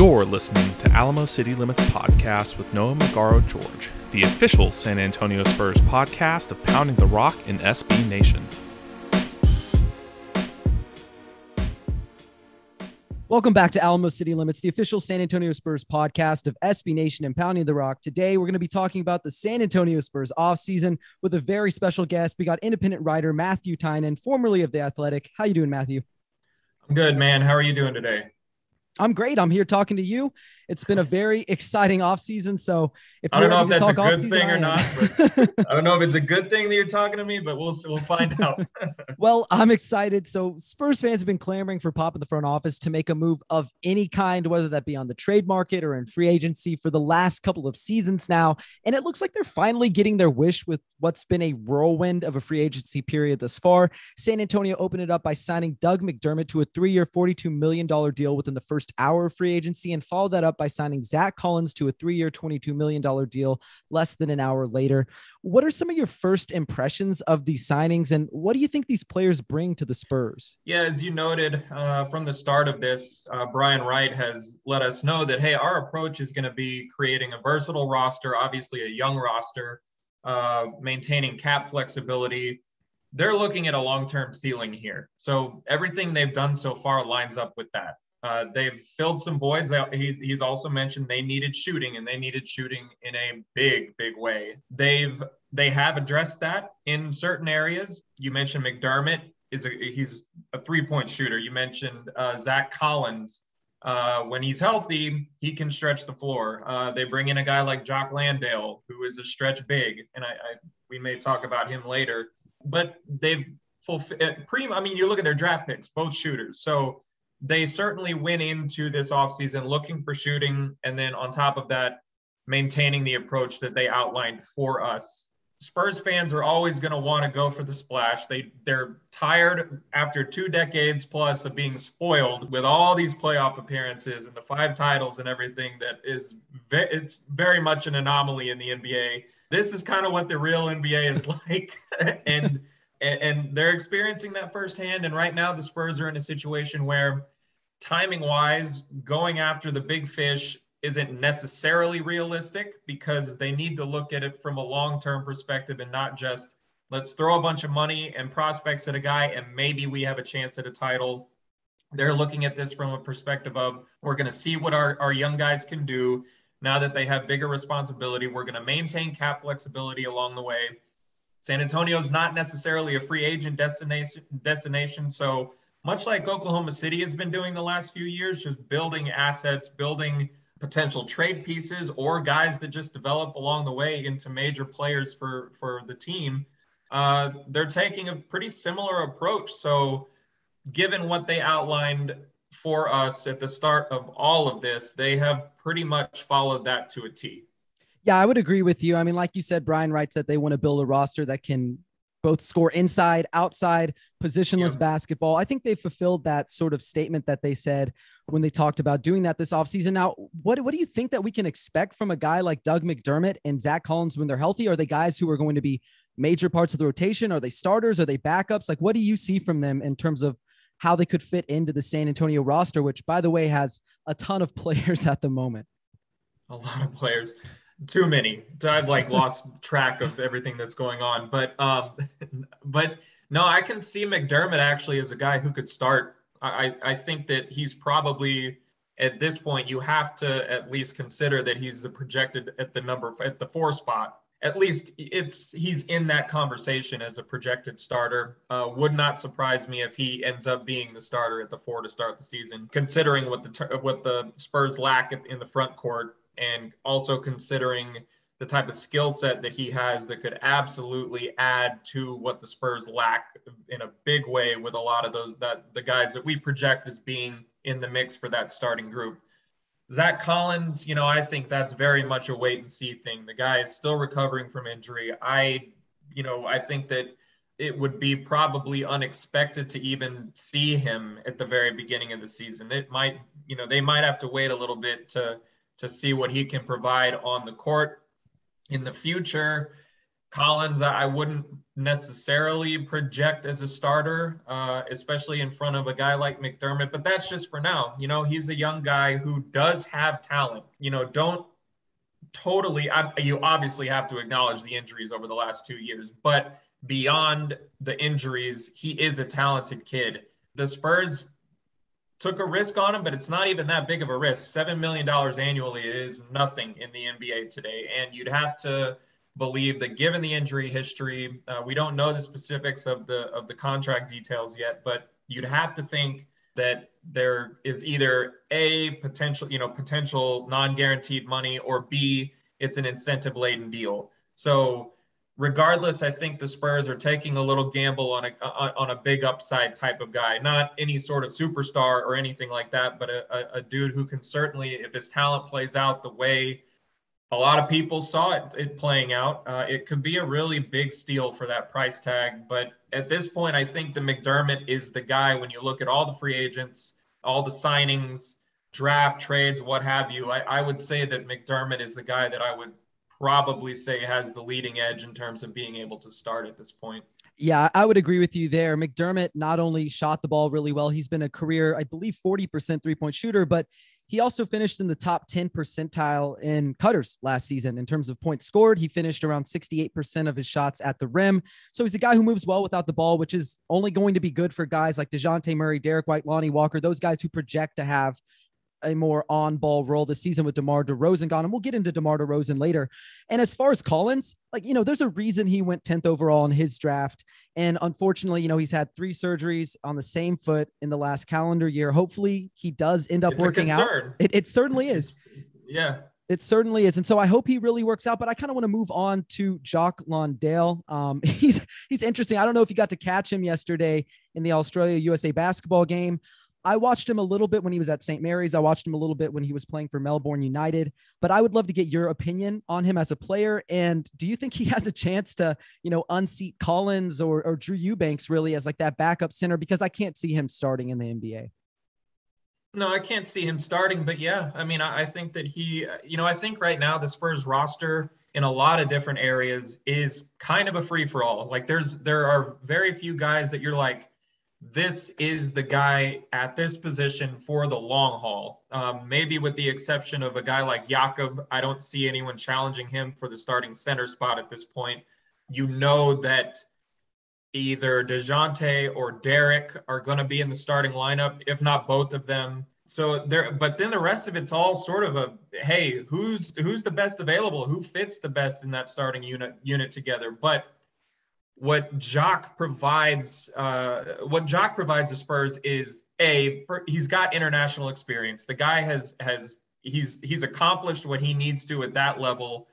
You're listening to Alamo City Limits podcast with Noah Magaro-George, the official San Antonio Spurs podcast of Pounding the Rock in SB Nation. Welcome back to Alamo City Limits, the official San Antonio Spurs podcast of SB Nation and Pounding the Rock. Today, we're going to be talking about the San Antonio Spurs offseason with a very special guest. We got independent writer Matthew Tynan, formerly of The Athletic. How you doing, Matthew? I'm good, man. How are you doing today? I'm great. I'm here talking to you. It's been a very exciting offseason. So I don't know if that's a good thing or not. But I don't know if it's a good thing that you're talking to me, but we'll find out. Well, I'm excited. So Spurs fans have been clamoring for Pop in the front office to make a move of any kind, whether that be on the trade market or in free agency for the last couple of seasons now. And it looks like they're finally getting their wish with what's been a whirlwind of a free agency period thus far. San Antonio opened it up by signing Doug McDermott to a 3-year, $42 million deal within the first hour of free agency, and followed that up by signing Zach Collins to a 3-year, $22 million deal less than an hour later. What are some of your first impressions of these signings, and what do you think these players bring to the Spurs? Yeah, as you noted from the start of this, Brian Wright has let us know that, hey, our approach is going to be creating a versatile roster, obviously a young roster, maintaining cap flexibility. They're looking at a long-term ceiling here. So everything they've done so far lines up with that. They've filled some voids. He's also mentioned they needed shooting, and they needed shooting in a big way. They have addressed that in certain areas. You mentioned McDermott he's a 3-point shooter. You mentioned Zach Collins. When he's healthy, he can stretch the floor. They bring in a guy like Jock Landale, who is a stretch big, and we may talk about him later. But they've fulfilled. You look at their draft picks, both shooters. So they certainly went into this offseason looking for shooting, and then on top of that, maintaining the approach that they outlined for us. Spurs fans are always going to want to go for the splash. They're tired after 2 decades plus of being spoiled with all these playoff appearances and the 5 titles and everything. It's very much an anomaly in the NBA. This is kind of what the real NBA is like, and they're experiencing that firsthand. And right now the Spurs are in a situation where timing-wise, going after the big fish isn't necessarily realistic, because they need to look at it from a long-term perspective and not just let's throw a bunch of money and prospects at a guy and maybe we have a chance at a title. They're looking at this from a perspective of, we're going to see what our young guys can do now that they have bigger responsibility. We're going to maintain cap flexibility along the way. San Antonio is not necessarily a free agent destination. So much like Oklahoma City has been doing the last few years, just building assets, building potential trade pieces or guys that just develop along the way into major players for the team. They're taking a pretty similar approach. So given what they outlined for us at the start of all of this, they have pretty much followed that to a T. Yeah, I would agree with you. I mean, like you said, Brian Wright said they want to build a roster that can both score inside, outside, positionless basketball. I think they fulfilled that sort of statement that they said when they talked about doing that this offseason. Now, what do you think that we can expect from a guy like Doug McDermott and Zach Collins when they're healthy? Are they guys who are going to be major parts of the rotation? Are they starters? Are they backups? Like, what do you see from them in terms of how they could fit into the San Antonio roster, which, by the way, has a ton of players at the moment? A lot of players. Too many. I've lost track of everything that's going on. But no, I can see McDermott actually as a guy who could start. I think that he's probably, at this point, you have to at least consider that he's the projected at the 4 spot. At least he's in that conversation as a projected starter. Would not surprise me if he ends up being the starter at the 4 to start the season, considering what the Spurs lack in the front court. And also considering the type of skill set that he has that could absolutely add to what the Spurs lack in a big way with a lot of the guys that we project as being in the mix for that starting group. Zach Collins, I think that's very much a wait and see thing. The guy is still recovering from injury. I think that it would be probably unexpected to even see him at the very beginning of the season. They might have to wait a little bit to see what he can provide on the court in the future. Collins, I wouldn't necessarily project as a starter, especially in front of a guy like McDermott, but that's just for now. You know, he's a young guy who does have talent. You know, don't totally, you obviously have to acknowledge the injuries over the last 2 years, but beyond the injuries, he is a talented kid. The Spurs took a risk on him, but it's not even that big of a risk. $7 million annually is nothing in the NBA today. And you'd have to believe that given the injury history, we don't know the specifics of the contract details yet, but you'd have to think that there is either A, potential non-guaranteed money, or B, it's an incentive-laden deal. So regardless, I think the Spurs are taking a little gamble on a big upside type of guy, not any sort of superstar or anything like that, but a dude who can certainly, if his talent plays out the way a lot of people saw it playing out, it could be a really big steal for that price tag. But at this point, I think the McDermott is the guy. When you look at all the free agents, all the signings, draft trades, what have you, I would say that McDermott is the guy that I would probably say has the leading edge in terms of being able to start at this point. Yeah, I would agree with you there. McDermott not only shot the ball really well, he's been a career, I believe, 40% three-point shooter, but he also finished in the top 10 percentile in cutters last season in terms of points scored. He finished around 68% of his shots at the rim. So he's a guy who moves well without the ball, which is only going to be good for guys like DeJounte Murray, Derek White, Lonnie Walker, those guys who project to have a more on-ball role this season with DeMar DeRozan gone. And we'll get into DeMar DeRozan later. And as far as Collins, there's a reason he went 10th overall in his draft. And unfortunately, he's had 3 surgeries on the same foot in the last calendar year. Hopefully he does end up working out. It certainly is. Yeah. It certainly is. And so I hope he really works out, but I kind of want to move on to Jock Landale. He's interesting. I don't know if you got to catch him yesterday in the Australia-USA basketball game. I watched him a little bit when he was at St. Mary's. I watched him a little bit when he was playing for Melbourne United, but I would love to get your opinion on him as a player. And do you think he has a chance to, unseat Collins or Drew Eubanks really as like that backup center? Because I can't see him starting in the NBA. No, I can't see him starting, but yeah, I mean, I think that I think right now the Spurs roster in a lot of different areas is kind of a free for all. Like there are very few guys that you're like, this is the guy at this position for the long haul. Maybe with the exception of a guy like Jakob, I don't see anyone challenging him for the starting center spot at this point. You know that either DeJounte or Derek are going to be in the starting lineup, if not both of them. But then the rest of it's all sort of hey, who's the best available? Who fits the best in that starting unit together? But what Jock provides the Spurs is he's got international experience. The guy he's accomplished what he needs to at that level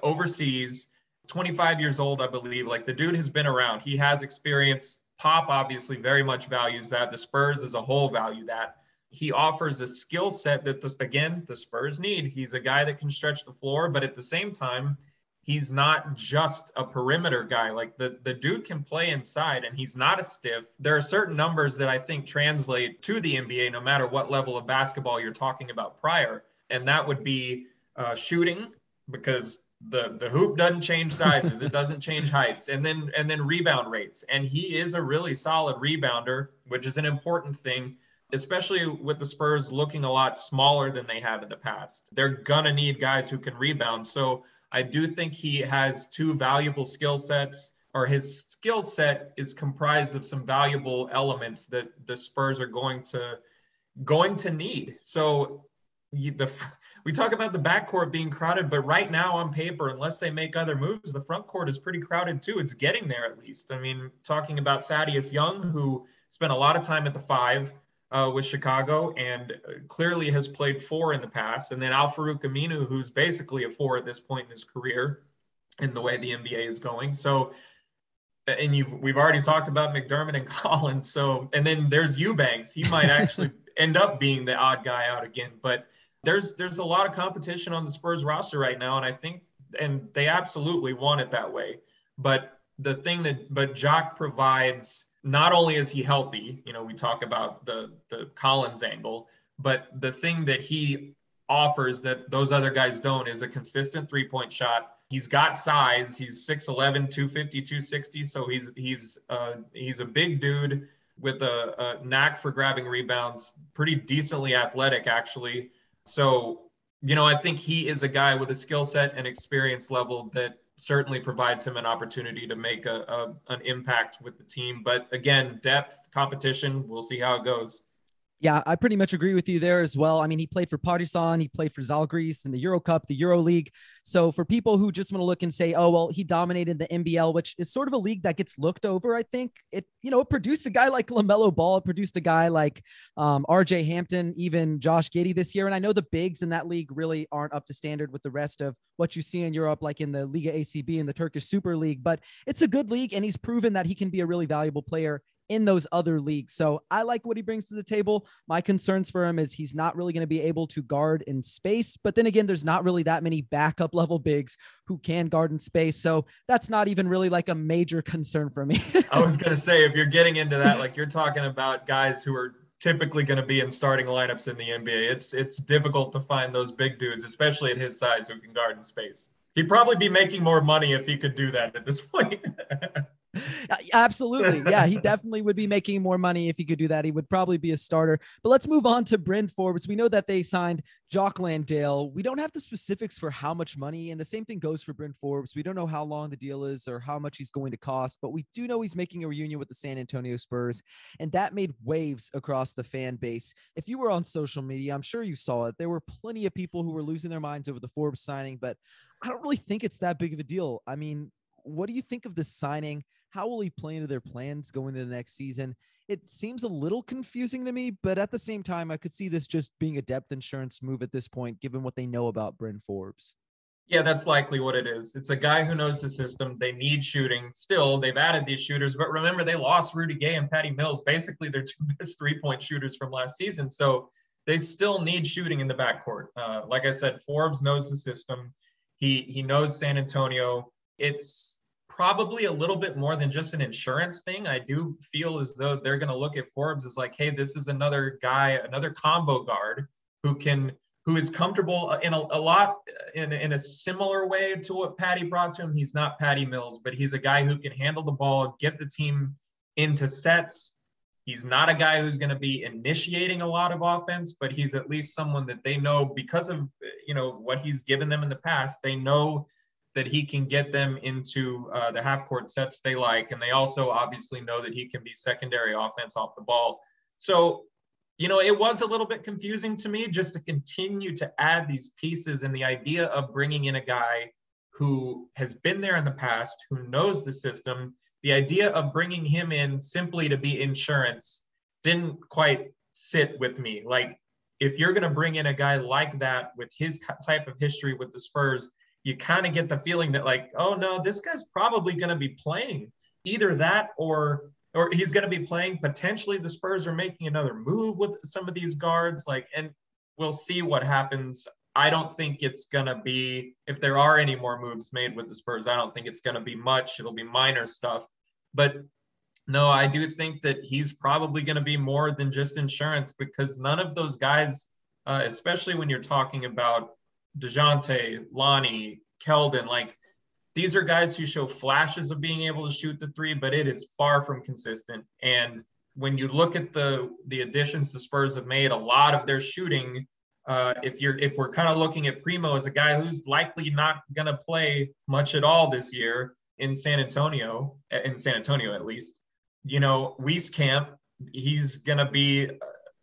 overseas. 25 years old, I believe. Like the dude has been around. He has experience. Pop obviously very much values that. The Spurs as a whole value that. He offers a skill set that the Spurs need. He's a guy that can stretch the floor, but at the same time, he's not just a perimeter guy. Like the dude can play inside and he's not a stiff. There are certain numbers that I think translate to the NBA no matter what level of basketball you're talking about prior. And that would be shooting, because the hoop doesn't change sizes. It doesn't change heights. And then rebound rates. And he is a really solid rebounder, which is an important thing, especially with the Spurs looking a lot smaller than they have in the past. They're gonna need guys who can rebound. So I do think he has 2 valuable skill sets, or his skill set is comprised of some valuable elements that the Spurs are going to need. So we talk about the backcourt being crowded, but right now on paper, unless they make other moves, the front court is pretty crowded too. It's getting there at least. I mean, talking about Thaddeus Young, who spent a lot of time at the 5 with Chicago and clearly has played 4 in the past. And then Al-Farouq Aminu, who's basically a 4 at this point in his career in the way the NBA is going. So, and we've already talked about McDermott and Collins. So, and then there's Eubanks. He might actually end up being the odd guy out again, but there's a lot of competition on the Spurs roster right now. And they absolutely want it that way. But Jock provides, not only is he healthy, we talk about the Collins angle, but the thing that he offers that those other guys don't is a consistent 3-point shot, He's got size. He's 6'11", 250, 260. So he's a big dude with a knack for grabbing rebounds, pretty decently athletic, actually. So, I think he is a guy with a skill set and experience level that certainly provides him an opportunity to make an impact with the team. But again, depth, competition, we'll see how it goes. Yeah, I pretty much agree with you there as well. I mean, he played for Partizan, he played for Zalgiris in the Euro Cup, the Euro League. So for people who just want to look and say, oh, well, he dominated the NBL, which is sort of a league that gets looked over, I think it produced a guy like LaMelo Ball, it produced a guy like RJ Hampton, even Josh Giddey this year. And I know the bigs in that league really aren't up to standard with the rest of what you see in Europe, like in the Liga ACB and the Turkish Super League, but it's a good league. And he's proven that he can be a really valuable player in those other leagues. So I like what he brings to the table. My concerns for him is he's not really going to be able to guard in space, but then again, there's not really that many backup level bigs who can guard in space. So that's not even really like a major concern for me. I was going to say, if you're getting into that, like you're talking about guys who are typically going to be in starting lineups in the NBA. It's difficult to find those big dudes, especially at his size, who can guard in space. He'd probably be making more money if he could do that at this point. Absolutely. Yeah, he definitely would be making more money if he could do that. He would probably be a starter. But let's move on to Brent Forbes. We know that they signed Jock Landale. We don't have the specifics for how much money, and the same thing goes for Brent Forbes. We don't know how long the deal is or how much he's going to cost, but we do know he's making a reunion with the San Antonio Spurs, and that made waves across the fan base. If you were on social media, I'm sure you saw it. There were plenty of people who were losing their minds over the Forbes signing, but I don't really think it's that big of a deal. I mean, what do you think of this signing? How will he play into their plans going into the next season? It seems a little confusing to me, but at the same time, I could see this just being a depth insurance move at this point, given what they know about Brent Forbes. Yeah, that's likely what it is. It's a guy who knows the system. They need shooting. Still, they've added these shooters, but remember, they lost Rudy Gay and Patty Mills, basically their two best three-point shooters from last season. So they still need shooting in the backcourt. Like I said, Forbes knows the system. He knows San Antonio. It's probably a little bit more than just an insurance thing. I do feel as though they're going to look at Forbes as like, hey, this is another guy, another combo guard who is comfortable in a similar way to what Patty brought to him. He's not Patty Mills, but he's a guy who can handle the ball, get the team into sets. He's not a guy who's going to be initiating a lot of offense, but he's at least someone that they know because of, what he's given them in the past. They know that he can get them into the half-court sets they like. And they also obviously know that he can be secondary offense off the ball. So, it was a little bit confusing to me just to continue to add these pieces, and the idea of bringing in a guy who has been there in the past, who knows the system. The idea of bringing him in simply to be insurance didn't quite sit with me. Like, if you're going to bring in a guy like that with his type of history with the Spurs, you kind of get the feeling that like, oh no, this guy's probably going to be playing either that or he's going to be playing. Potentially the Spurs are making another move with some of these guards, and we'll see what happens. I don't think it's going to be, if there are any more moves made with the Spurs, I don't think it's going to be much. It'll be minor stuff. But no, I do think that he's probably going to be more than just insurance, because none of those guys, especially when you're talking about DeJounte, Lonnie, Keldon, like these are guys who show flashes of being able to shoot the three, but it is far from consistent. And when you look at the additions the Spurs have made, a lot of their shooting, if we're kind of looking at Primo as a guy who's likely not going to play much at all this year in San Antonio at least, Wieskamp, he's going to be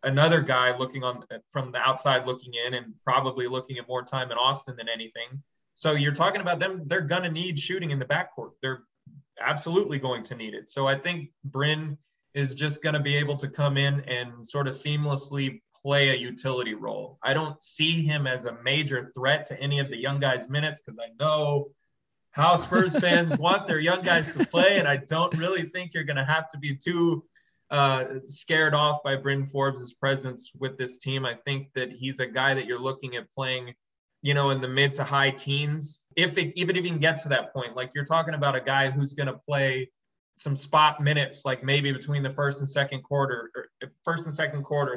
another guy looking on from the outside looking in and probably looking at more time in Austin than anything. So you're talking about them, they're going to need shooting in the backcourt. They're absolutely going to need it. So I think Bryn is just going to be able to come in and sort of seamlessly play a utility role. I don't see him as a major threat to any of the young guys' minutes, because I know how Spurs fans want their young guys to play, and I don't really think you're going to have to be too scared off by Bryn Forbes' presence with this team. I think that he's a guy that you're looking at playing, in the mid to high teens. Even if he gets to that point, like you're talking about a guy who's going to play some spot minutes, like maybe between the first and second quarter,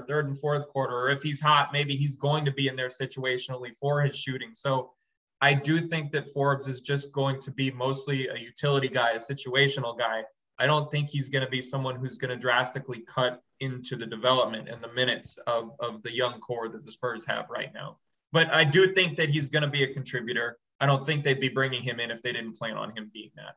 third and fourth quarter, or if he's hot, maybe he's going to be in there situationally for his shooting. So I do think that Forbes is just going to be mostly a utility guy, a situational guy. I don't think he's going to be someone who's going to drastically cut into the development and the minutes of the young core that the Spurs have right now. But I do think that he's going to be a contributor. I don't think they'd be bringing him in if they didn't plan on him being that.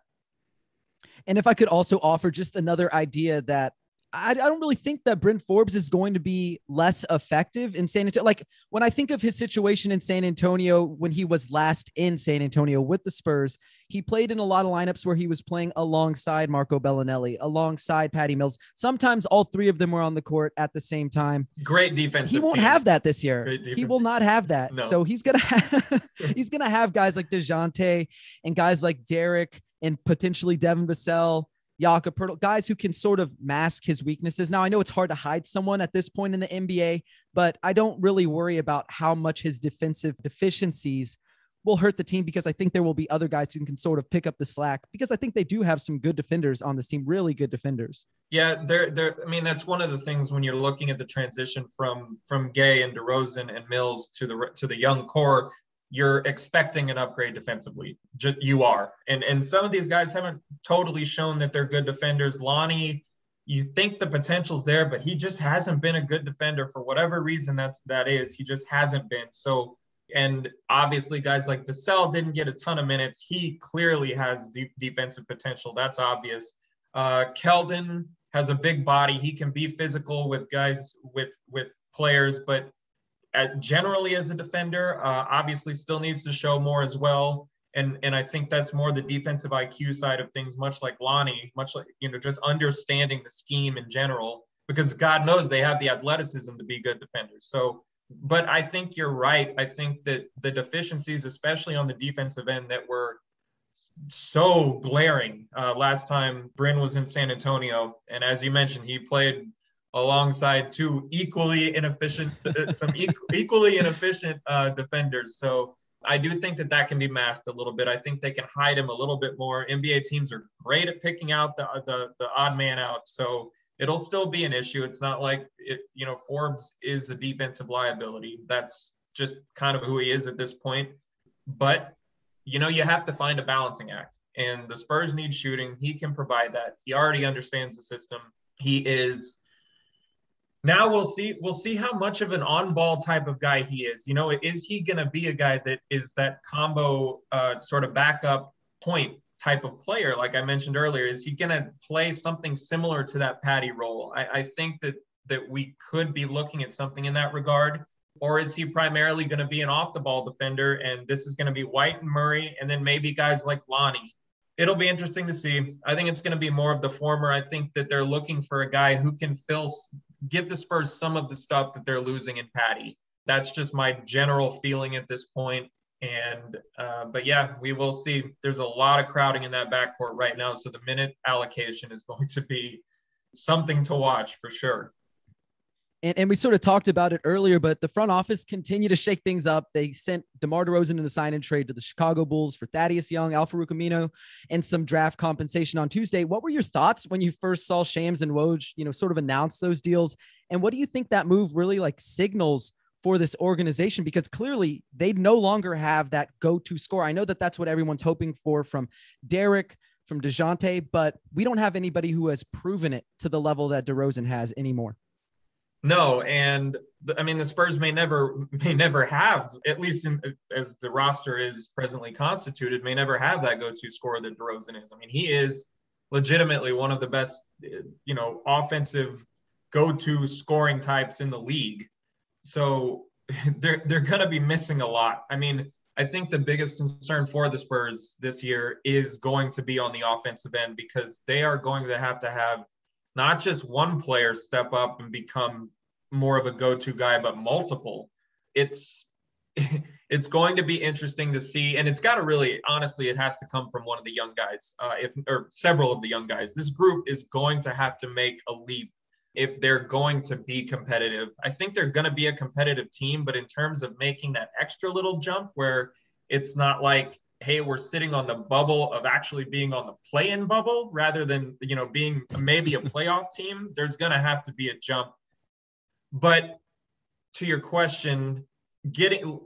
And if I could also offer just another idea that I don't really think that Brent Forbes is going to be less effective in San Antonio. Like when I think of his situation in San Antonio, when he was last in San Antonio with the Spurs, he played in a lot of lineups where he was playing alongside Marco Bellinelli, alongside Patty Mills. Sometimes all three of them were on the court at the same time. Great defensive He won't team. have that this year. He will not have that. No. So he's going to have guys like DeJounte and guys like Derek and potentially Devin Vassell, Jakob Poeltl, guys who can sort of mask his weaknesses. Now, I know it's hard to hide someone at this point in the NBA, but I don't really worry about how much his defensive deficiencies will hurt the team, because I think there will be other guys who can sort of pick up the slack, because I think they do have some good defenders on this team, really good defenders. Yeah, I mean, that's one of the things when you're looking at the transition from Gay and DeRozan and Mills to the young core. You're expecting an upgrade defensively. You are. And some of these guys haven't totally shown that they're good defenders. Lonnie, you think the potential's there, but he just hasn't been a good defender for whatever reason that is. He just hasn't been. So, and obviously guys like Vassell didn't get a ton of minutes. He clearly has defensive potential. That's obvious. Keldon has a big body. He can be physical with guys, with players, but generally as a defender, obviously still needs to show more as well. And I think that's more the defensive IQ side of things, much like Lonnie, much like, just understanding the scheme in general, because God knows they have the athleticism to be good defenders. So, but I think you're right. I think that the deficiencies, especially on the defensive end, that were so glaring last time Bryn was in San Antonio. And as you mentioned, he played alongside two equally inefficient defenders. So I do think that can be masked a little bit. I think they can hide him a little bit more. NBA teams are great at picking out the odd man out. So it'll still be an issue. It's not like Forbes is a defensive liability. That's just kind of who he is at this point. But, you have to find a balancing act, and the Spurs need shooting. He can provide that. He already understands the system. He is. Now we'll see how much of an on-ball type of guy he is. Is he going to be a guy that is that combo sort of backup point type of player, like I mentioned earlier? Is he going to play something similar to that Patty role? I think that we could be looking at something in that regard. Or is he primarily going to be an off-the-ball defender, and this is going to be White and Murray, and then maybe guys like Lonnie? It'll be interesting to see. I think it's going to be more of the former. I think that they're looking for a guy who can give the Spurs some of the stuff that they're losing in Patty. That's just my general feeling at this point. And, but yeah, we will see. There's a lot of crowding in that backcourt right now. So the minute allocation is going to be something to watch for sure. And we sort of talked about it earlier, but the front office continued to shake things up. They sent DeMar DeRozan in a sign-and trade to the Chicago Bulls for Thaddeus Young, Al-Farouq Amino, and some draft compensation on Tuesday. What were your thoughts when you first saw Shams and Woj, sort of announce those deals? And what do you think that move really signals for this organization? Because clearly they no longer have that go-to scorer. I know that that's what everyone's hoping for from Derek, from DeJounte, but we don't have anybody who has proven it to the level that DeRozan has anymore. No, and the Spurs may never have, at least as the roster is presently constituted, may never have that go-to scorer that DeRozan is. He is legitimately one of the best, offensive go-to scoring types in the league. So they're going to be missing a lot. I think the biggest concern for the Spurs this year is going to be on the offensive end, because they are going to have not just one player step up and become more of a go-to guy, but multiple. It's going to be interesting to see. And it's got to really, honestly, it has to come from one of the young guys, or several of the young guys. This group is going to have to make a leap if they're going to be competitive. I think they're going to be a competitive team, but in terms of making that extra little jump where it's not like, hey, we're sitting on the bubble of actually being on the play-in bubble rather than, being maybe a playoff team, there's going to have to be a jump. But to your question, getting,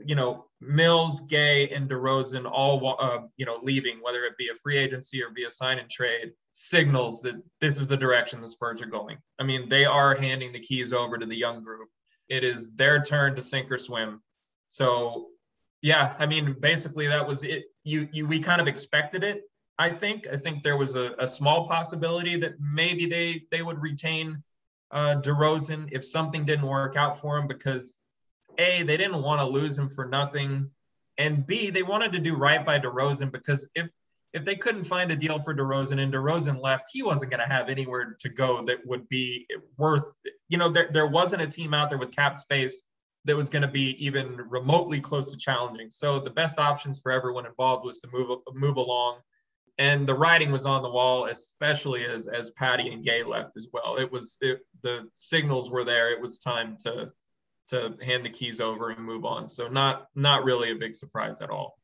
Mills, Gay, and DeRozan all, leaving, whether it be a free agency or via sign and trade, signals that this is the direction the Spurs are going. I mean, they are handing the keys over to the young group. It is their turn to sink or swim. So, yeah, I mean, basically that was it. We kind of expected it. I think there was a small possibility that maybe they would retain DeRozan if something didn't work out for him, because A, they didn't want to lose him for nothing, and B, they wanted to do right by DeRozan, because if they couldn't find a deal for DeRozan and DeRozan left, he wasn't going to have anywhere to go that would be worth, there wasn't a team out there with cap space that was going to be even remotely close to challenging. So the best options for everyone involved was to move along. And the writing was on the wall, especially as Patty and Gay left as well. The signals were there. It was time to hand the keys over and move on. So not really a big surprise at all.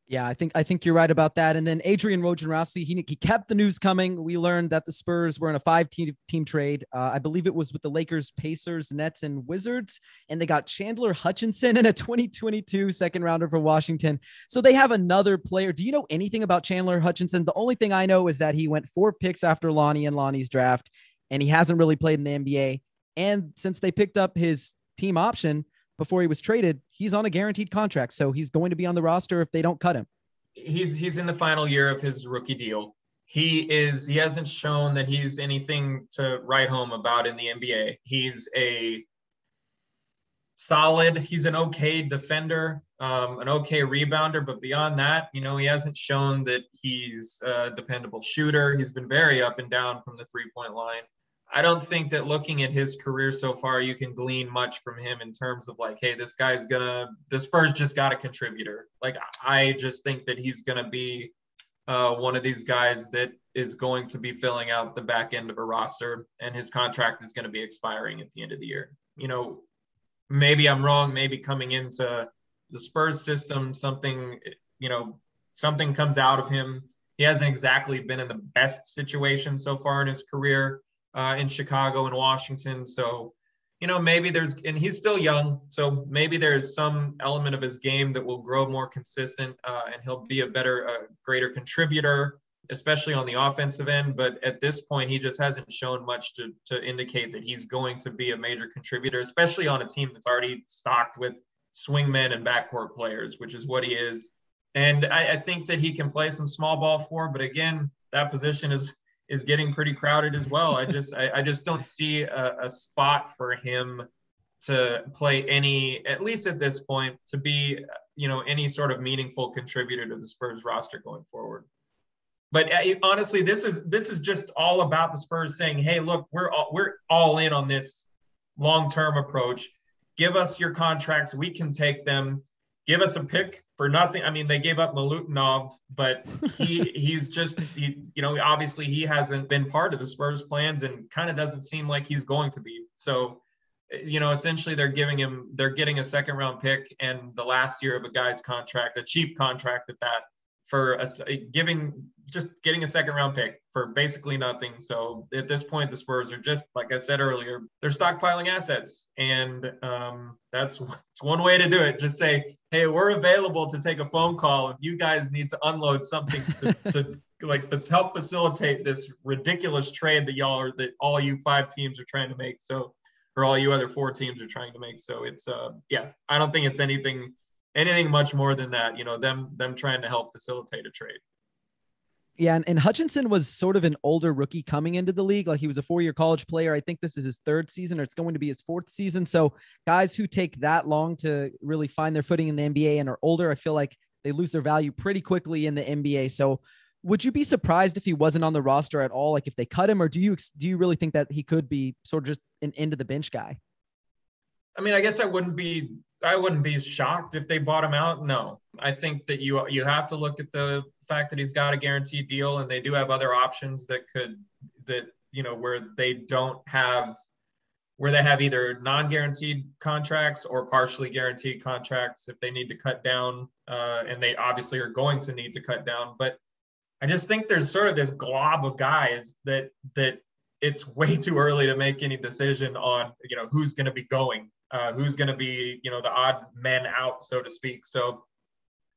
Yeah, I think you're right about that. And then Adrian Wojnarowski, he kept the news coming. We learned that the Spurs were in a 5-team trade. I believe it was with the Lakers, Pacers, Nets, and Wizards. And they got Chandler Hutchinson and a 2022 second rounder from Washington. So they have another player. Do you know anything about Chandler Hutchinson? The only thing I know is that he went 4 picks after Lonnie and Lonnie's draft, and he hasn't really played in the NBA. And since they picked up his team option before he was traded, he's on a guaranteed contract. So he's going to be on the roster if they don't cut him. He's in the final year of his rookie deal. He hasn't shown that he's anything to write home about in the NBA. He's an okay defender, an okay rebounder, but beyond that, he hasn't shown that he's a dependable shooter. He's been very up and down from the 3-point line. I don't think that looking at his career so far, you can glean much from him in terms of like, hey, the Spurs just got a contributor. Like, I just think that he's going to be one of these guys that is going to be filling out the back end of a roster, and his contract is going to be expiring at the end of the year. Maybe I'm wrong. Maybe coming into the Spurs system, something comes out of him. He hasn't exactly been in the best situation so far in his career. In Chicago and Washington. So, maybe and he's still young. So maybe there's some element of his game that will grow more consistent and he'll be a greater contributor, especially on the offensive end. But at this point, he just hasn't shown much to indicate that he's going to be a major contributor, especially on a team that's already stocked with swingmen and backcourt players, which is what he is. And I think that he can play some small ball for, but again, that position is getting pretty crowded as well. I just don't see a spot for him to play at least at this point, to be, any sort of meaningful contributor to the Spurs roster going forward. But honestly, this is just all about the Spurs saying, hey, look, we're all in on this long-term approach. Give us your contracts. We can take them. Give us a pick for nothing. I mean, they gave up Milutinov, but he's just, obviously he hasn't been part of the Spurs plans and kind of doesn't seem like he's going to be. So, essentially they're getting a second round pick and the last year of a guy's contract, a cheap contract at that, for getting a second round pick for basically nothing. So at this point, the Spurs are just, like I said earlier, they're stockpiling assets. And that's one way to do it. Just say, hey, we're available to take a phone call if you guys need to unload something to like help facilitate this ridiculous trade that all you 5 teams are trying to make. So, or all you other 4 teams are trying to make. So it's, I don't think it's anything much more than that, them trying to help facilitate a trade. Yeah. And Hutchinson was sort of an older rookie coming into the league. Like, he was a 4-year college player. I think this is his 3rd season, or it's going to be his 4th season. So guys who take that long to really find their footing in the NBA and are older, I feel like they lose their value pretty quickly in the NBA. So would you be surprised if he wasn't on the roster at all? Like, if they cut him, or do you really think that he could be sort of just an end of the bench guy? I mean, I guess I wouldn't be shocked if they bought him out. No, I think that you have to look at the fact that he's got a guaranteed deal, and they do have other options where they have either non-guaranteed contracts or partially guaranteed contracts if they need to cut down, and they obviously are going to need to cut down. But I just think there's sort of this glob of guys that it's way too early to make any decision on, who's going to be going. who's going to be, the odd men out, so to speak. So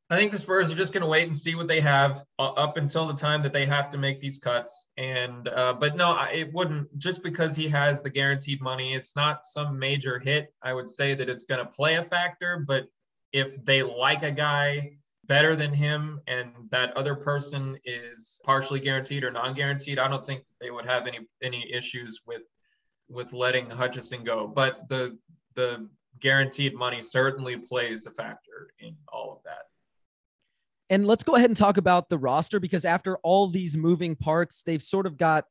I think the Spurs are just going to wait and see what they have up until the time that they have to make these cuts. And but no, it wouldn't, just because he has the guaranteed money. It's not some major hit. I would say that it's going to play a factor, but if they like a guy better than him and that other person is partially guaranteed or non-guaranteed, I don't think they would have any issues with letting Hutchinson go. But the guaranteed money certainly plays a factor in all of that. And let's go ahead and talk about the roster, because after all these moving parts, they've sort of got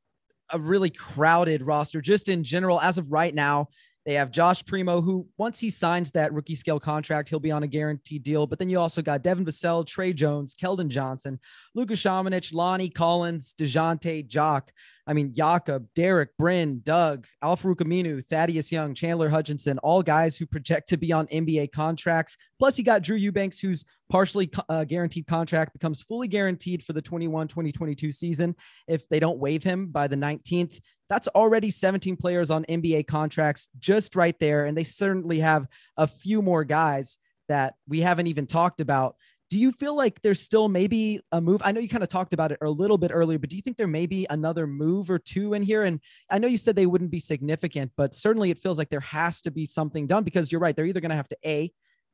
a really crowded roster just in general. As of right now, they have Josh Primo, who once he signs that rookie scale contract, he'll be on a guaranteed deal. But then you also got Devin Vassell, Trey Jones, Keldon Johnson, Luka Šamanić, Lonnie Collins, DeJounte, Jock. I mean, Jakob, Derek, Bryn, Doug, Al-Farouq Aminu, Thaddeus Young, Chandler Hutchinson, all guys who project to be on NBA contracts. Plus you got Drew Eubanks, whose partially guaranteed contract becomes fully guaranteed for the 21-2022 season if they don't waive him by the 19th. That's already 17 players on NBA contracts just right there. And they certainly have a few more guys that we haven't even talked about. Do you feel like there's still maybe a move? I know you kind of talked about it a little bit earlier, but do you think there may be another move or two in here? And I know you said they wouldn't be significant, but certainly it feels like there has to be something done, because you're right. They're either going to have to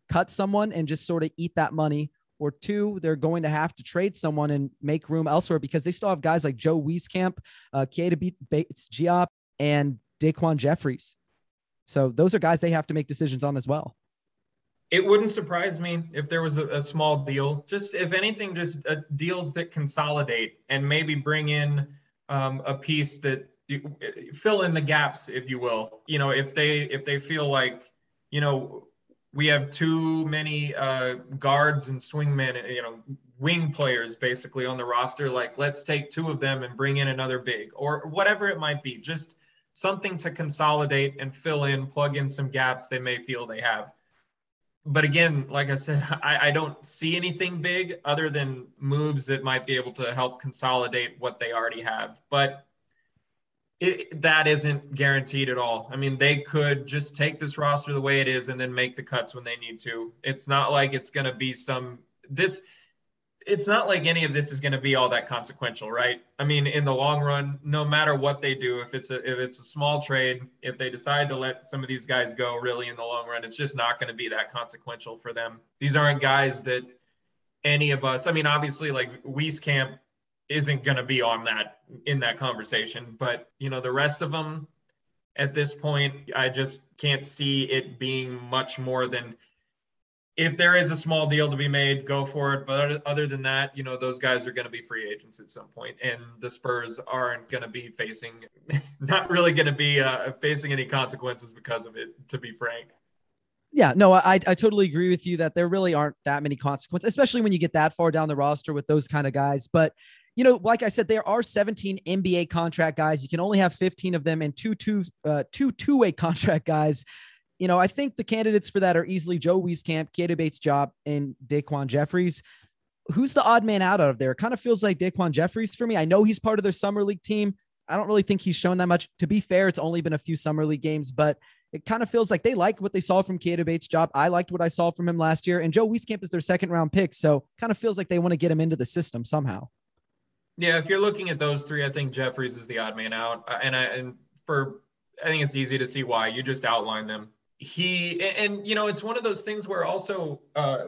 cut someone and just sort of eat that money, or two, they're going to have to trade someone and make room elsewhere, because they still have guys like Joe Wieskamp, Keita Bates-Diop, and Daquan Jeffries. So those are guys they have to make decisions on as well. It wouldn't surprise me if there was a small deal. Just, if anything, just deals that consolidate and maybe bring in a piece that fill in the gaps, if you will. If they feel like, we have too many guards and swingmen, wing players basically on the roster. Like, let's take two of them and bring in another big, or whatever it might be. Just something to consolidate and fill in, plug in some gaps they may feel they have. But again, like I said, I don't see anything big other than moves that might be able to help consolidate what they already have. But that isn't guaranteed at all. I mean, they could just take this roster the way it is and then make the cuts when they need to. It's not like it's going to be it's not like any of this is going to be all that consequential, right? I mean, in the long run, no matter what they do, if it's a small trade, if they decide to let some of these guys go, really in the long run, it's just not going to be that consequential for them. These aren't guys that any of us, I mean, obviously, like, Wieskamp isn't going to be in that conversation, but the rest of them at this point, I just can't see it being much more than, if there is a small deal to be made, go for it. But other than that, those guys are going to be free agents at some point, and the Spurs aren't going to be not really going to be facing any consequences because of it, to be frank. Yeah, no, I totally agree with you that there really aren't that many consequences, especially when you get that far down the roster with those kind of guys. But like I said, there are 17 NBA contract guys. You can only have 15 of them, and two two-way contract guys. I think the candidates for that are easily Joe Wieskamp, Keita Bates-Diop, and Daquan Jeffries. Who's the odd man out of there? It kind of feels like Daquan Jeffries for me. I know he's part of their summer league team. I don't really think he's shown that much. To be fair, it's only been a few summer league games, but it kind of feels like they like what they saw from Keita Bates-Diop. I liked what I saw from him last year, and Joe Wieskamp is their second round pick. So kind of feels like they want to get him into the system somehow. Yeah, if you're looking at those three, I think Jeffries is the odd man out. I think it's easy to see why. You just outlined them. It's one of those things where also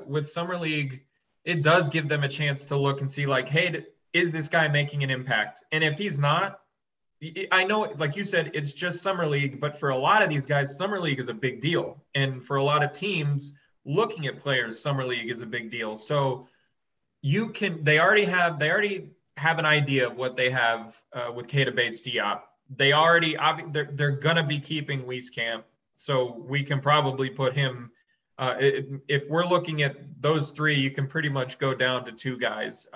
with Summer League, it does give them a chance to look and see, like, hey, is this guy making an impact? And if he's not, I know, like you said, it's just Summer League, but for a lot of these guys, Summer League is a big deal. And for a lot of teams looking at players, Summer League is a big deal. So they already have an idea of what they have with Keita Bates-Diop. They're going to be keeping Wieskamp. So we can probably put him, if we're looking at those three, you can pretty much go down to two guys,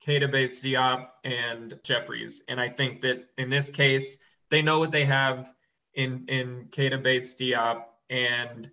Keita Bates-Diop and Jeffries. And I think that in this case, they know what they have in Keita Bates-Diop, and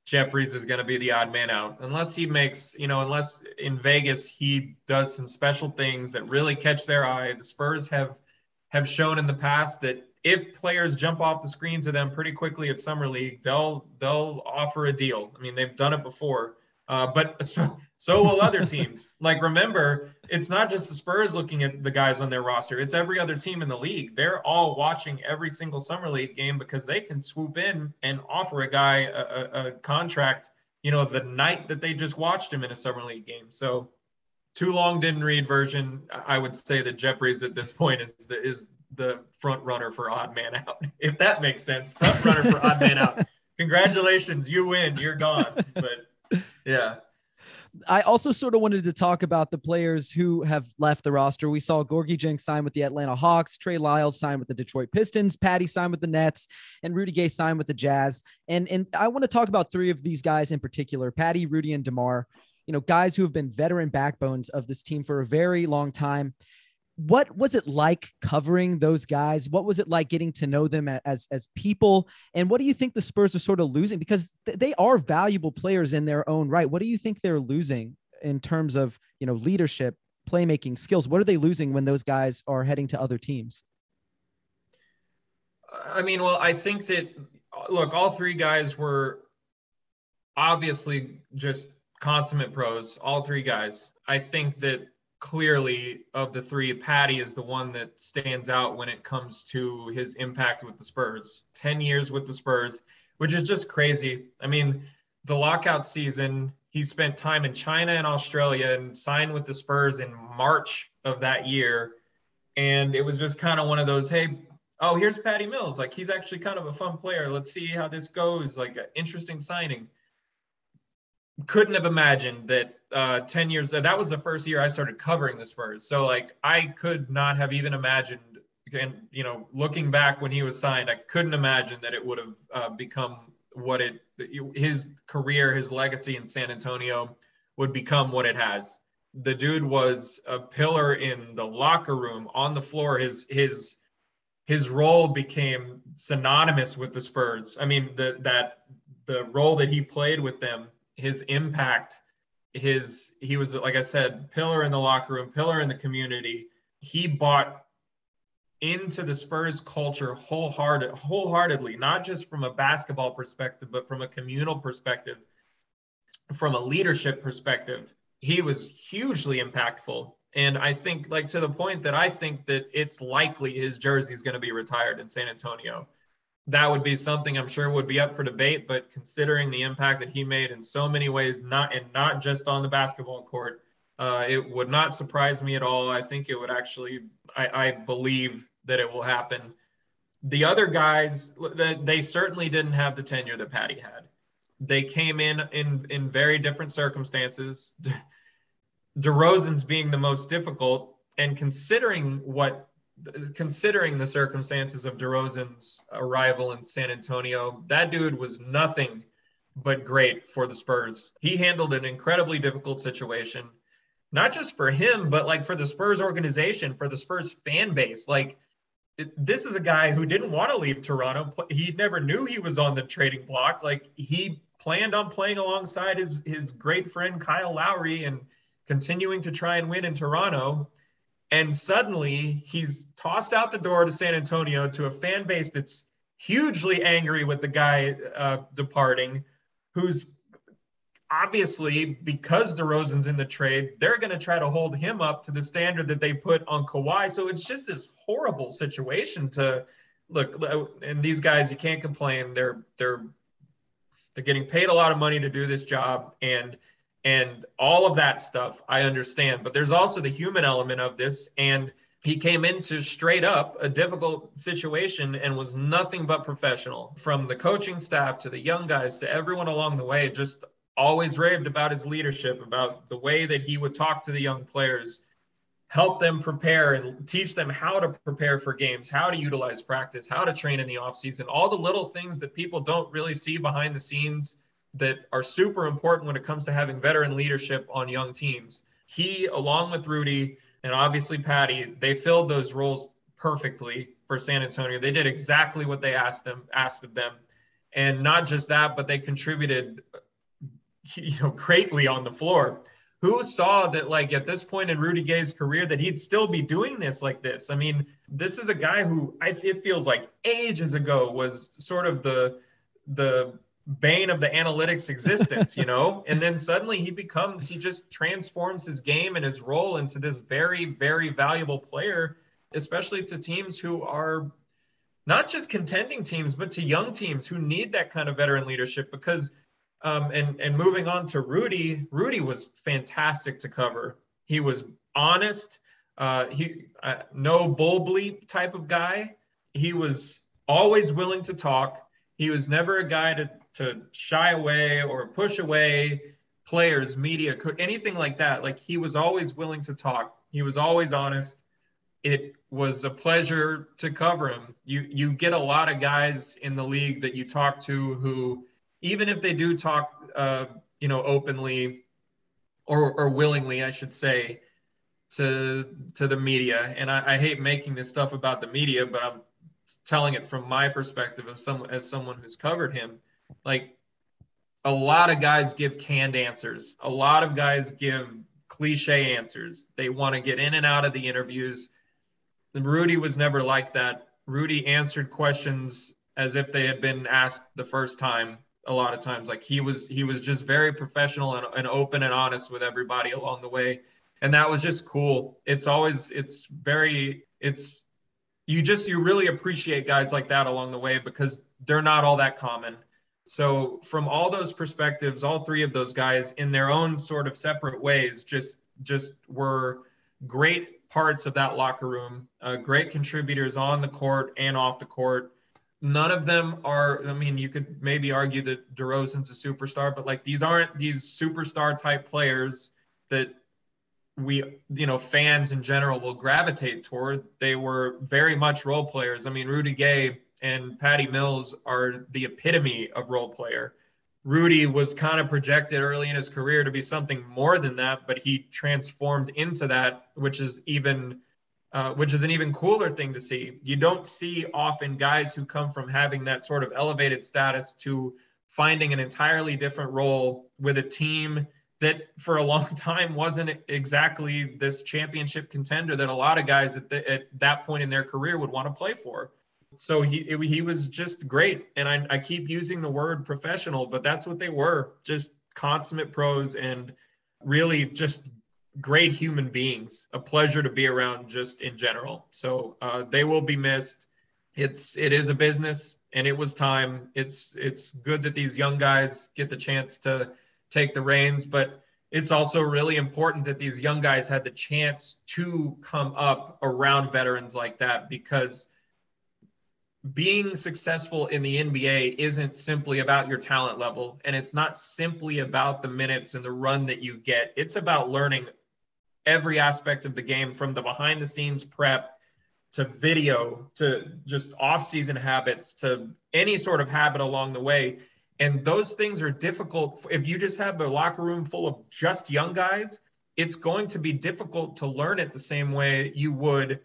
Jeffries is going to be the odd man out. Unless he makes, unless in Vegas he does some special things that really catch their eye. The Spurs have shown in the past that if players jump off the screen to them pretty quickly at Summer League, they'll offer a deal. I mean, they've done it before, but so will other teams. Like, remember, it's not just the Spurs looking at the guys on their roster. It's every other team in the league. They're all watching every single Summer League game because they can swoop in and offer a guy a contract, the night that they just watched him in a Summer League game. So too long didn't read version. I would say that Jeffries at this point is the front runner for odd man out, if that makes sense. Front runner for odd man out. Congratulations, you win. You're gone. But yeah. I also sort of wanted to talk about the players who have left the roster. We saw Gorgie Jenks sign with the Atlanta Hawks, Trey Lyles sign with the Detroit Pistons, Patty sign with the Nets, and Rudy Gay sign with the Jazz. And I want to talk about three of these guys in particular: Patty, Rudy, and DeMar. Guys who have been veteran backbones of this team for a very long time. What was it like covering those guys? What was it like getting to know them as people? And what do you think the Spurs are sort of losing? Because they are valuable players in their own right. What do you think they're losing in terms of, leadership, playmaking skills? What are they losing when those guys are heading to other teams? I mean, well, I think that, look, all three guys were obviously just consummate pros, all three guys. I think that clearly of the three, Patty is the one that stands out when it comes to his impact with the Spurs. 10 years with the Spurs, which is just crazy. I mean, the lockout season, he spent time in China and Australia and signed with the Spurs in March of that year. And it was just kind of one of those, hey, oh, here's Patty Mills. Like, he's actually kind of a fun player. Let's see how this goes. Like, an interesting signing. Couldn't have imagined that 10 years, that was the first year I started covering the Spurs. So like, I could not have even imagined, and looking back when he was signed, I couldn't imagine that it would have become what his career, his legacy in San Antonio would become what it has. The dude was a pillar in the locker room, on the floor. His role became synonymous with the Spurs. I mean, the role that he played with them, his impact, he was, like I said, pillar in the locker room, pillar in the community. He bought into the Spurs culture wholeheartedly, not just from a basketball perspective, but from a communal perspective, from a leadership perspective. He was hugely impactful. And I think, like, to the point that I think that it's likely his jersey is going to be retired in San Antonio. That would be something I'm sure would be up for debate, but considering the impact that he made in so many ways, not just on the basketball court, it would not surprise me at all. I think it would actually, I believe that it will happen. The other guys, they certainly didn't have the tenure that Patty had. They came in very different circumstances. DeRozan's being the most difficult, and considering the circumstances of DeRozan's arrival in San Antonio, that dude was nothing but great for the Spurs. He handled an incredibly difficult situation, not just for him, but like for the Spurs organization, for the Spurs fan base. Like, this is a guy who didn't want to leave Toronto. He never knew he was on the trading block. Like, he planned on playing alongside his great friend Kyle Lowry and continuing to try and win in Toronto. And suddenly he's tossed out the door to San Antonio, to a fan base that's hugely angry with the guy departing, who's obviously, because DeRozan's in the trade, they're going to try to hold him up to the standard that they put on Kawhi. So it's just this horrible situation to look. And these guys, you can't complain. They're getting paid a lot of money to do this job, and all of that stuff, I understand. But there's also the human element of this. And he came into straight up a difficult situation and was nothing but professional. From the coaching staff to the young guys to everyone along the way, just always raved about his leadership, about the way that he would talk to the young players, help them prepare and teach them how to prepare for games, how to utilize practice, how to train in the offseason, all the little things that people don't really see behind the scenes that are super important when it comes to having veteran leadership on young teams. He, along with Rudy and obviously Patty, they filled those roles perfectly for San Antonio. They did exactly what they asked of them. And not just that, but they contributed, greatly on the floor. who saw that, like, at this point in Rudy Gay's career, that he'd still be doing this like this? I mean, this is a guy who it feels like ages ago was sort of the bane of the analytics existence, you know? And then suddenly he just transforms his game and his role into this very, very valuable player, especially to teams who are not just contending teams, but to young teams who need that kind of veteran leadership. Because and moving on to Rudy was fantastic to cover. He was honest. No bull bleep type of guy. He was always willing to talk. He was never a guy to shy away or push away players, media, anything like that. Like, he was always willing to talk. He was always honest. It was a pleasure to cover him. You get a lot of guys in the league that you talk to who, even if they do talk, openly or willingly, I should say, to the media. And I hate making this stuff about the media, but I'm telling it from my perspective as someone who's covered him. Like, a lot of guys give canned answers. A lot of guys give cliche answers. They want to get in and out of the interviews. Rudy was never like that. Rudy answered questions as if they had been asked the first time. A lot of times, like, he was just very professional and open and honest with everybody along the way. And that was just cool. You really appreciate guys like that along the way, because they're not all that common. So from all those perspectives, all three of those guys in their own sort of separate ways just were great parts of that locker room, great contributors on the court and off the court. None of them are, I mean, you could maybe argue that DeRozan's a superstar, but, like, these aren't these superstar type players that fans in general will gravitate toward. They were very much role players. I mean, Rudy Gay and Patty Mills are the epitome of role player. Rudy was kind of projected early in his career to be something more than that, but he transformed into that, which is an even cooler thing to see. You don't see often guys who come from having that sort of elevated status to finding an entirely different role with a team that for a long time wasn't exactly this championship contender that a lot of guys at that point in their career would want to play for. So he was just great. And I keep using the word professional, but that's what they were, just consummate pros and really just great human beings. A pleasure to be around just in general. So they will be missed. It is a business, and it was time. It's good that these young guys get the chance to take the reins, but it's also really important that these young guys had the chance to come up around veterans like that, because being successful in the NBA isn't simply about your talent level, and it's not simply about the minutes and the run that you get. It's about learning every aspect of the game, from the behind the scenes prep to video to just off-season habits to any sort of habit along the way. And those things are difficult. If you just have a locker room full of just young guys, it's going to be difficult to learn it the same way you would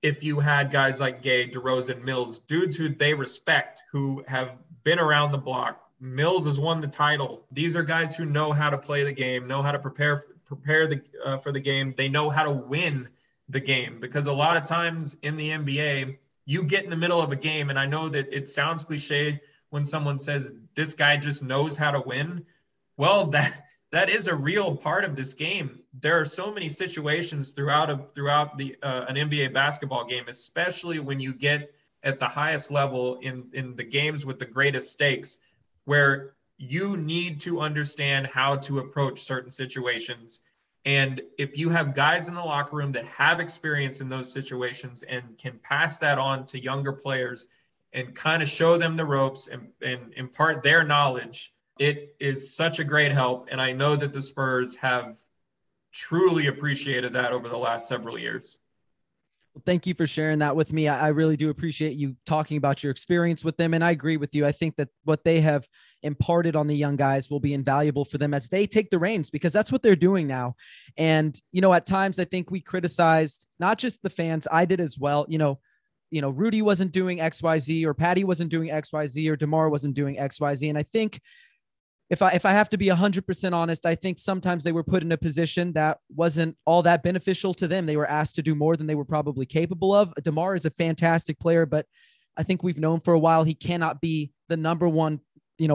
if you had guys like Gay, DeRozan, Mills, dudes who they respect, who have been around the block. Mills has won the title. These are guys who know how to play the game, know how to prepare for the game. They know how to win the game, because a lot of times in the NBA, you get in the middle of a game, and I know that it sounds cliche when someone says this guy just knows how to win. Well, that is a real part of this game. There are so many situations throughout an NBA basketball game, especially when you get at the highest level in the games with the greatest stakes, where you need to understand how to approach certain situations. And if you have guys in the locker room that have experience in those situations and can pass that on to younger players and kind of show them the ropes and impart their knowledge, it is such a great help. And I know that the Spurs have truly appreciated that over the last several years. Well, thank you for sharing that with me. I really do appreciate you talking about your experience with them. And I agree with you. I think that what they have imparted on the young guys will be invaluable for them as they take the reins, because that's what they're doing now. And, at times I think we criticized not just the fans, I did as well. Rudy wasn't doing XYZ, or Patty wasn't doing XYZ, or DeMar wasn't doing XYZ. And I think If I have to be 100% honest, I think sometimes they were put in a position that wasn't all that beneficial to them. They were asked to do more than they were probably capable of. DeMar is a fantastic player, but I think we've known for a while he cannot be the number one,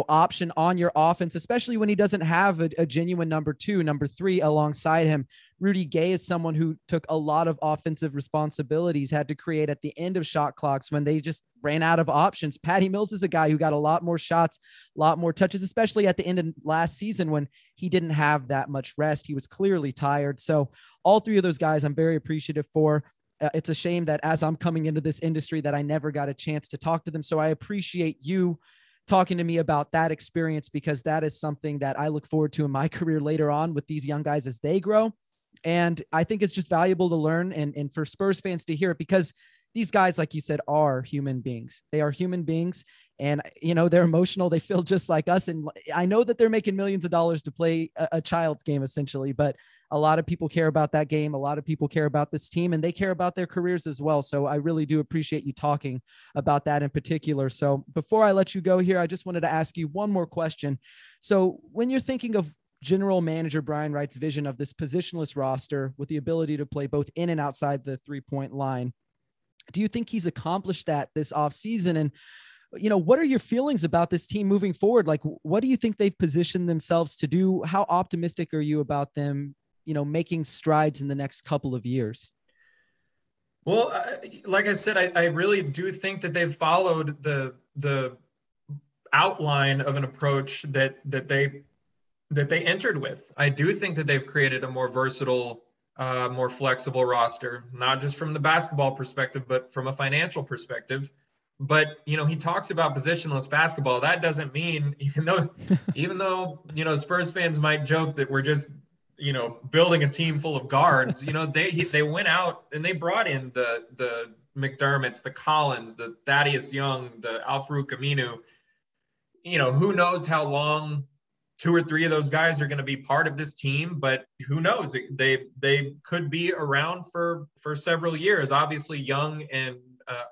option on your offense, especially when he doesn't have a genuine number 2, number 3 alongside him. Rudy Gay is someone who took a lot of offensive responsibilities, had to create at the end of shot clocks when they just ran out of options. Patty Mills is a guy who got a lot more shots, a lot more touches, especially at the end of last season when he didn't have that much rest. He was clearly tired. So all 3 of those guys I'm very appreciative for. It's a shame that as I'm coming into this industry that I never got a chance to talk to them. So I appreciate you talking to me about that experience, because that is something that I look forward to in my career later on with these young guys as they grow. And I think it's just valuable to learn and for Spurs fans to hear it, because these guys, like you said, are human beings. They are human beings, and, they're emotional. They feel just like us. And I know that they're making millions of dollars to play a child's game, essentially, but a lot of people care about that game. A lot of people care about this team, and they care about their careers as well. So I really do appreciate you talking about that in particular. So before I let you go here, I just wanted to ask you one more question. So when you're thinking of General Manager Brian Wright's vision of this positionless roster with the ability to play both in and outside the 3-point line, do you think he's accomplished that this offseason? And, what are your feelings about this team moving forward? Like, what do you think they've positioned themselves to do? How optimistic are you about them, making strides in the next couple of years? Well, like I said, I really do think that they've followed the outline of an approach that they entered with. I do think that they've created a more versatile, more flexible roster, not just from the basketball perspective, but from a financial perspective. But, he talks about positionless basketball. That doesn't mean, even though, Spurs fans might joke that we're just, building a team full of guards, they went out and they brought in the McDermotts, the Collins, the Thaddeus Young, the Al-Farouq Aminu. Who knows how long 2 or 3 of those guys are going to be part of this team, but who knows? They could be around for several years. Obviously, Young and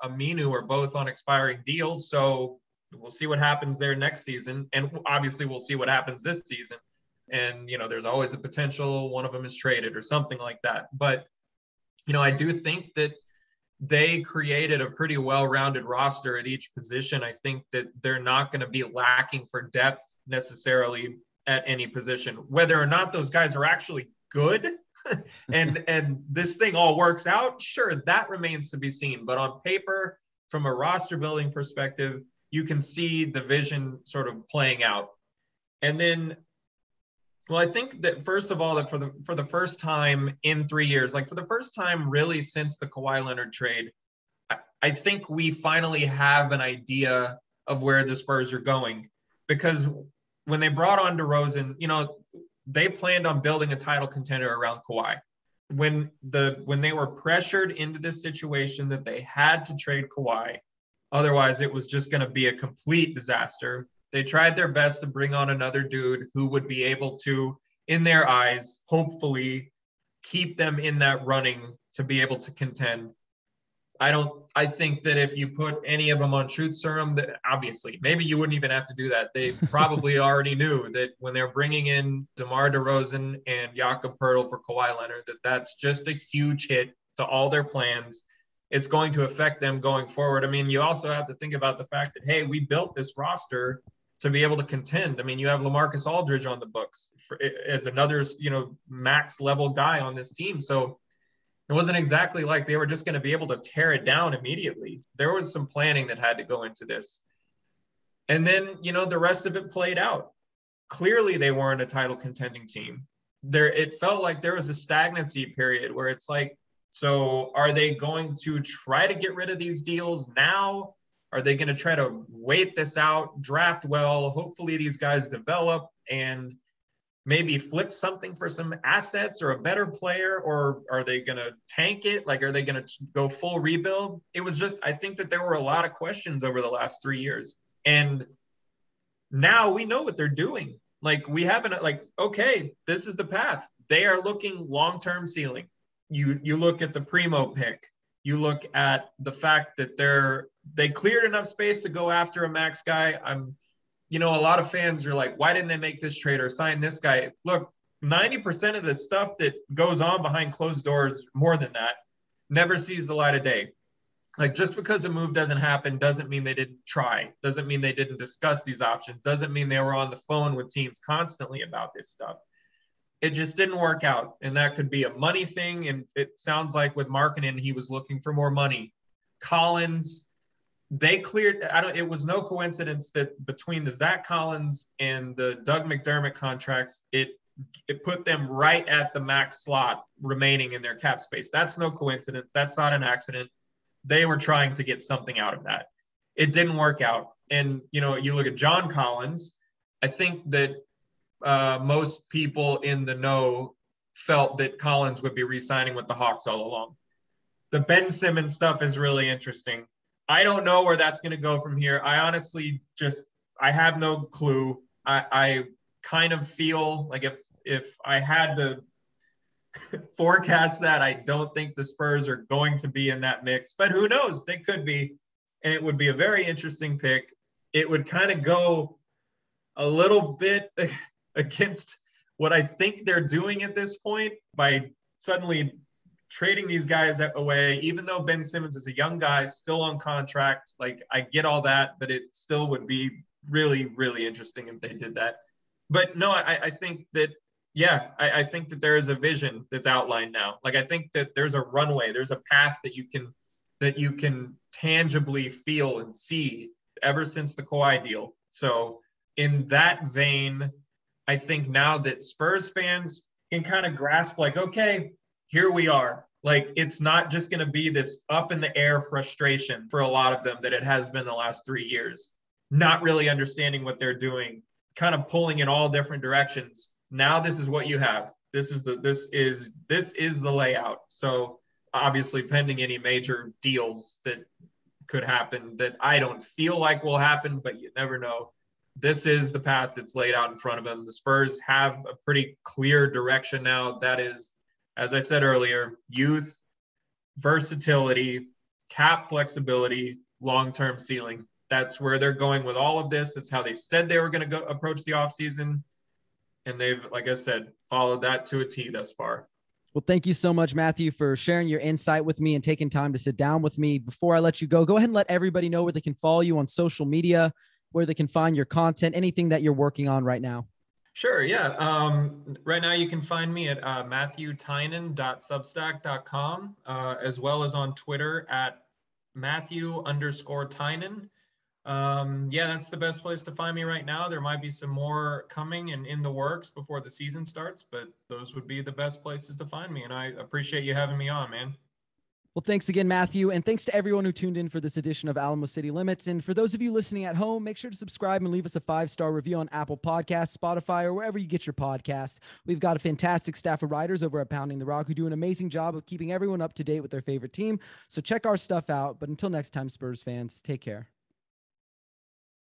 Aminu are both on expiring deals, so we'll see what happens there next season, and obviously we'll see what happens this season. And there's always a potential one of them is traded or something like that. But I do think that they created a pretty well-rounded roster at each position. I think that they're not going to be lacking for depth necessarily at any position. Whether or not those guys are actually good and this thing all works out, sure, that remains to be seen. But on paper, from a roster building perspective, you can see the vision sort of playing out. And then, well, I think that first of all, that for the first time in 3 years, like for the first time really since the Kawhi Leonard trade, I think we finally have an idea of where the Spurs are going. Because when they brought on DeRozan, they planned on building a title contender around Kawhi. When they were pressured into this situation that they had to trade Kawhi, otherwise it was just going to be a complete disaster, they tried their best to bring on another dude who would be able to, in their eyes, hopefully keep them in that running to be able to contend. I think that if you put any of them on truth serum, that obviously, maybe you wouldn't even have to do that. They probably already knew that when they're bringing in DeMar DeRozan and Jakob Poeltl for Kawhi Leonard, that's just a huge hit to all their plans. It's going to affect them going forward. I mean, you also have to think about the fact that, hey, we built this roster to be able to contend. I mean, you have LaMarcus Aldridge on the books as another, max level guy on this team. So it wasn't exactly like they were just going to be able to tear it down immediately. There was some planning that had to go into this. And then, the rest of it played out. Clearly, they weren't a title contending team. It felt like there was a stagnancy period where it's like, so are they going to try to get rid of these deals now? Are they going to try to wait this out, draft well? Hopefully these guys develop and maybe flip something for some assets or a better player, or are they going to tank it? Like, are they going to go full rebuild? It was just, I think that there were a lot of questions over the last 3 years. And now we know what they're doing. Like, we haven't, like, okay, this is the path. They are looking long-term ceiling. You look at the Primo pick. You look at the fact that they cleared enough space to go after a max guy. you know, a lot of fans are like, why didn't they make this trade or sign this guy? Look, 90% of the stuff that goes on behind closed doors, more than that, never sees the light of day. Like, just because a move doesn't happen doesn't mean they didn't try, doesn't mean they didn't discuss these options, doesn't mean they were on the phone with teams constantly about this stuff. It just didn't work out. And that could be a money thing. And it sounds like with Markkanen, he was looking for more money. Collins, they cleared, it was no coincidence that between the Zach Collins and the Doug McDermott contracts, it put them right at the max slot remaining in their cap space. That's no coincidence. That's not an accident. They were trying to get something out of that. It didn't work out. And, you know, you look at John Collins, I think that most people in the know felt that Collins would be re-signing with the Hawks all along. The Ben Simmons stuff is really interesting. I don't know where that's going to go from here. I honestly I have no clue. I kind of feel like if I had to forecast that, I don't think the Spurs are going to be in that mix, but who knows? They could be, and it would be a very interesting pick. It would kind of go a little bit against what I think they're doing at this point by suddenly trading these guys away, even though Ben Simmons is a young guy still on contract. Like, I get all that, but it still would be really, really interesting if they did that. But no, I think that, yeah, I think that there is a vision that's outlined now. Like, I think that there's a runway, there's a path that you can tangibly feel and see ever since the Kawhi deal. So in that vein, I think now that Spurs fans can kind of grasp, like, okay, here we are. Like, it's not just going to be this up in the air frustration for a lot of them that it has been the last 3 years, not really understanding what they're doing, kind of pulling in all different directions. Now this is what you have. This is the layout. So obviously, pending any major deals that could happen that I don't feel like will happen, but you never know. This is the path that's laid out in front of them. The Spurs have a pretty clear direction now. That is, as I said earlier, youth, versatility, cap flexibility, long-term ceiling. That's where they're going with all of this. That's how they said they were going to go approach the offseason. And they've, like I said, followed that to a T thus far. Well, thank you so much, Matthew, for sharing your insight with me and taking time to sit down with me. Before I let you go ahead and let everybody know where they can follow you on social media, where they can find your content, anything that you're working on right now. Sure, yeah. Right now you can find me at matthewtynan.substack.com, as well as on Twitter at Matthew_Tynan. Yeah, that's the best place to find me right now. There might be some more coming and in the works before the season starts, but those would be the best places to find me. And I appreciate you having me on, man. Well, thanks again, Matthew. And thanks to everyone who tuned in for this edition of Alamo City Limits. And for those of you listening at home, make sure to subscribe and leave us a 5-star review on Apple Podcasts, Spotify, or wherever you get your podcasts. We've got a fantastic staff of writers over at Pounding the Rock who do an amazing job of keeping everyone up to date with their favorite team. So check our stuff out. But until next time, Spurs fans, take care.